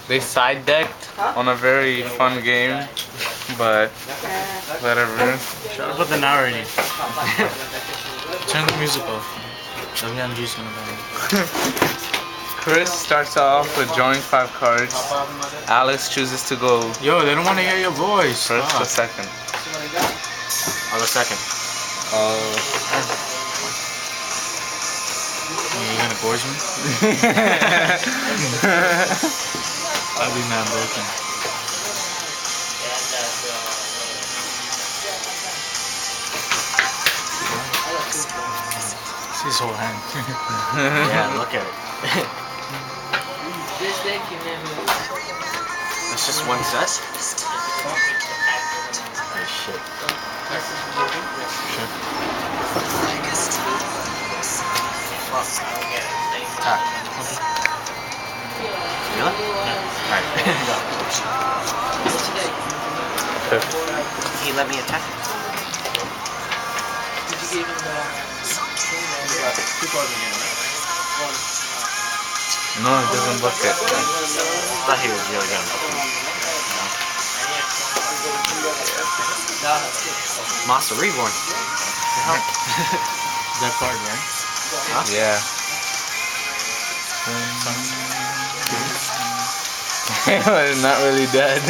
They side decked on a very fun game, but whatever. Shut up with the narrating. Turn the music off. WMG's gonna die. Chris starts off with drawing 5 cards. Alex chooses to go Yo, they don't want to hear your voice. first or second. I'll go second. You gonna gorge me? I'll be mad broken. See his whole hand. Yeah, look at it. That's just one set? Oh shit. Tap. Really? Yeah. Alright. He let me attack it. Did you give him the... No, it doesn't look it. I thought he was really gonna book me. Monster Reborn. That card, right? Huh? Yeah. Not really dead.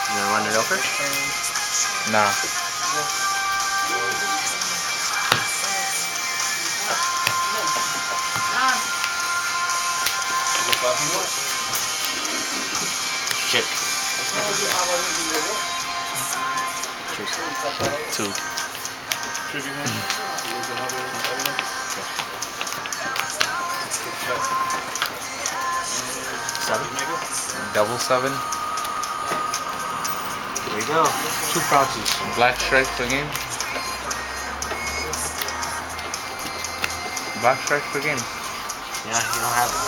You gonna run it over? Nah. Shit. 2. Seven. Double 7. There you go. 2 proxies. Black stripe per game. Black stripe per game. Yeah, you don't have it.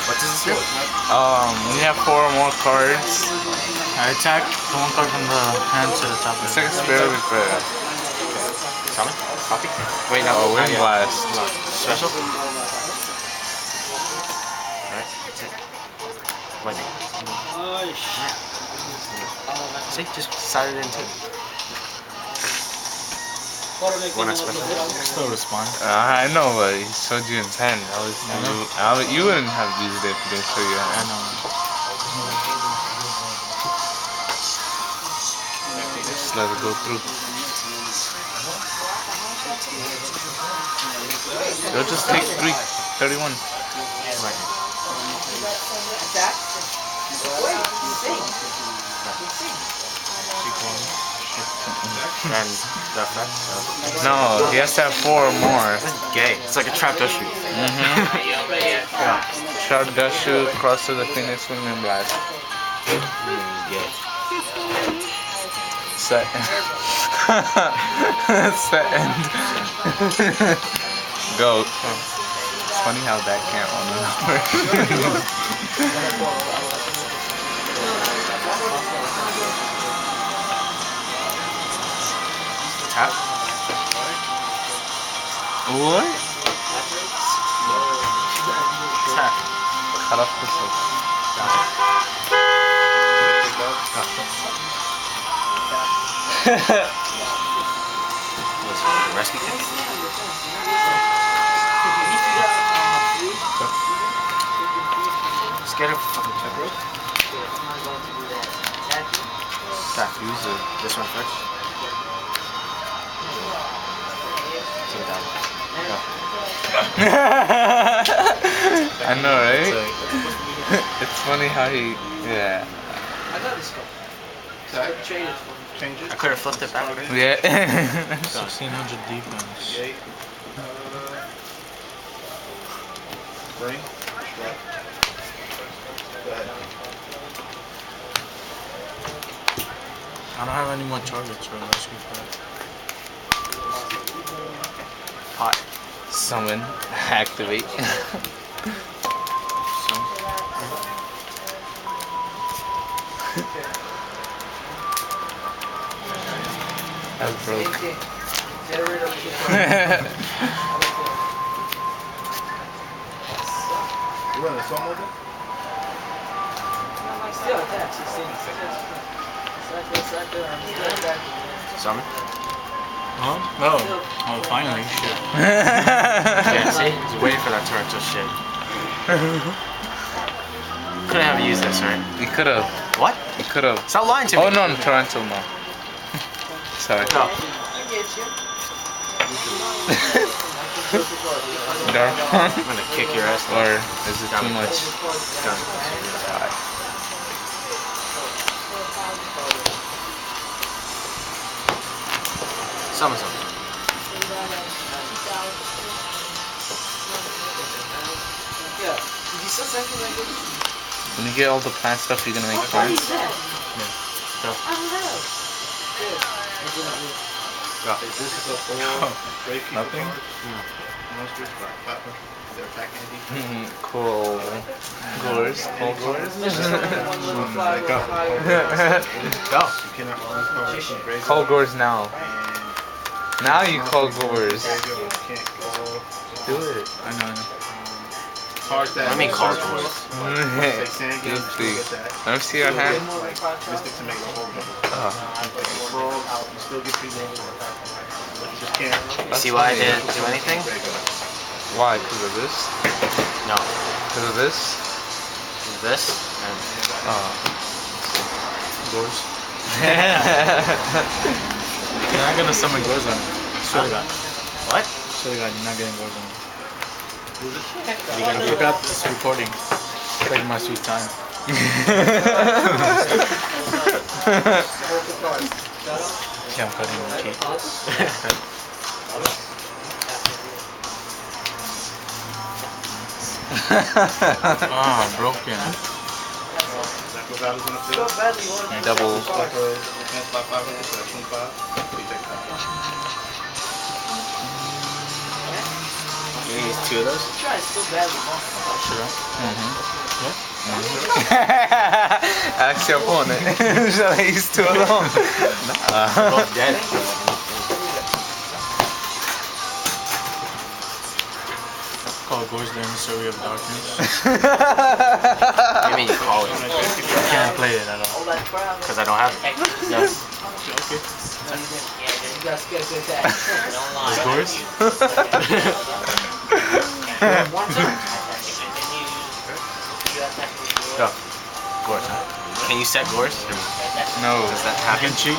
What does this do? We have 4 more cards. I attack the 1 card from the hand to the top of It's the like a spirit with the summon? Copy? wait, no, wind blast. Special? Alright, that's it. Lightning. See, just decided it into. When I special? Still respond. I know, but he showed you in 10. You wouldn't have used it if he didn't show you. I know. Just let it go through. You'll just take 3. 31. And the effect? No, he has to have 4 or more. That's gay. It's like a trap dust shoot. Yeah. Sharp dust shoot, cross to the finish, swing and blast. Gay. Set. Set end. Go. It's funny how that can't on the number. Tap. What? Tap. Cut off the soap. Rescue kit? Scared of fucking check. Tap. Use it. This one first. I know, right? It's funny how he, yeah. I could have flipped it back. Yeah. 1600 defense. I don't have any more targets for rescue card. Hot. Summon. Activate. That's broke. You want a slow motion? Summon? Huh? No. Oh, finally. Shit. Yeah, see? He's waiting for that Toronto shit. Couldn't have used this, right? You could have. What? You could have. Stop lying to me. Oh no, in Toronto, no. Sorry. No. Dark one? I'm gonna kick your ass. Or is it too much? Summon something. When you get all the plant stuff, you're gonna make plants? Go. Go. Nothing? Cool. Gores? Cool gores? Go. Call gores now. Now you call gores. Do it. I know. What do you mean call goals? Goofy. Let me see your hand. You see why I didn't do anything? Why? Because of this? No. Because of this? This and Gores. You're not gonna summon Gores on me. Swear to God. what? Swear to God, you're not getting Gores on me. You I gonna forgot this recording. It's like my sweet time. Yeah, I'm cutting my cake. Ah, broken. Double. You use two of those? Sure. Ask your opponent. Shall I use two of them? Both dead. Call Gores the emissary of darkness. Maybe you call it. I can't play it at all. Because I don't have it. Yes. Gores? Go. Gores, huh? Can you set Gores? No. Does that I happen? can cheat.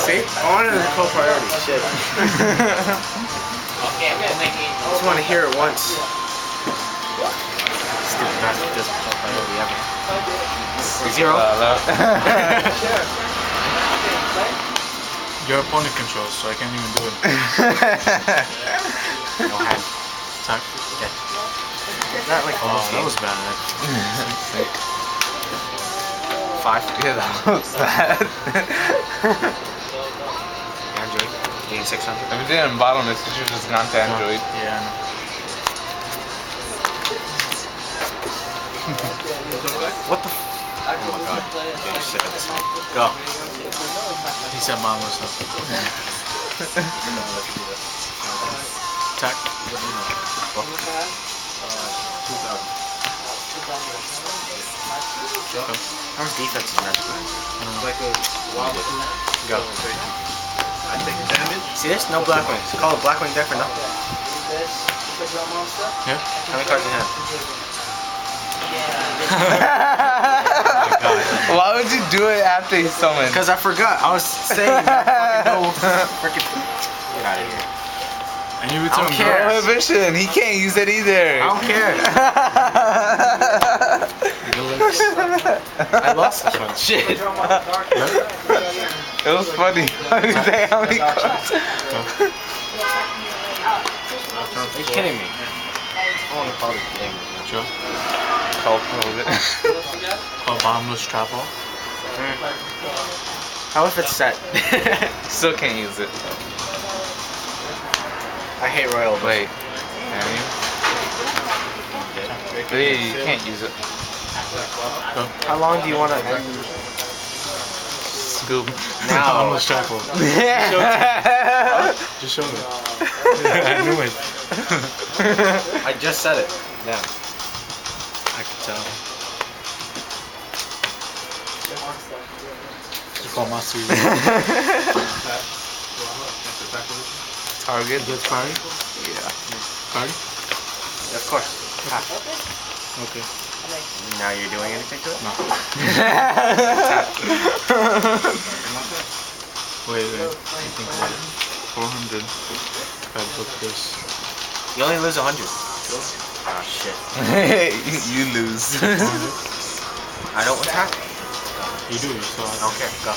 See? I wanted to call priority. Shit. I just want to hear it once. Stupid bastard doesn't call priority ever. Zero? Your opponent controls, so I can't even do it. No hand. Attack. Okay. Not like Oh, almost that was bad. Sick. 5. Yeah, that was bad. Android. Gain 600. If you didn't bottom this, you should have just gone to Android. Yeah, I know. What the f? Oh my god. I'm getting sick of this thing. Go. He said mom was up. Attack. How much defense is Magic Man? Go. I take damage. See this? No Blackwings. Call a Blackwing deck for nothing. Yeah. How many cards do you have? Why would you do it after he summoned? Because I forgot. I was saying that fucking no freaking. Get out of here. And you I return don't care. Prohibition. He can't use it either. I don't care. I lost this one. Shit. It was funny. How many cards? Are you kidding me? I want to call this game. Sure. Call prohibit. Called bottomless trap hole. How if it's set? Still can't use it. I hate Royal. Wait. Can you? Hey, you can't use it. How long do you want to? Scoop. Now. I'm gonna shuffle. Just show me. I knew it. I just said it. Yeah. I could tell. Just call my series. Target. That's party? Yeah. Party? Of course. Okay. Now you're doing anything to it? No. Wait. Think about it. 400. If I book this. You only lose 100. Oh shit. You lose. I don't attack. You do, so I don't care. Go.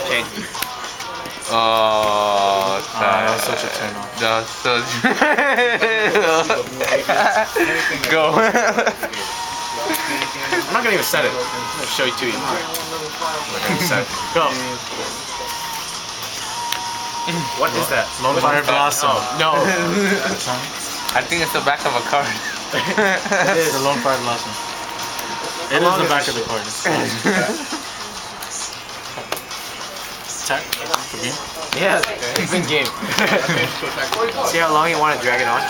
Change. Oh, that was such a turn off. That's such. Go. I'm not gonna even set it. I'm gonna show you to you. I'm not gonna set it. Go. What is that? Lone Fire Blossom. Oh, no. I think it's the back of a card. It's the Lone Fire Blossom. It is the back of the card. Attack for game? Yeah, it's in game. See how long you want to drag it on?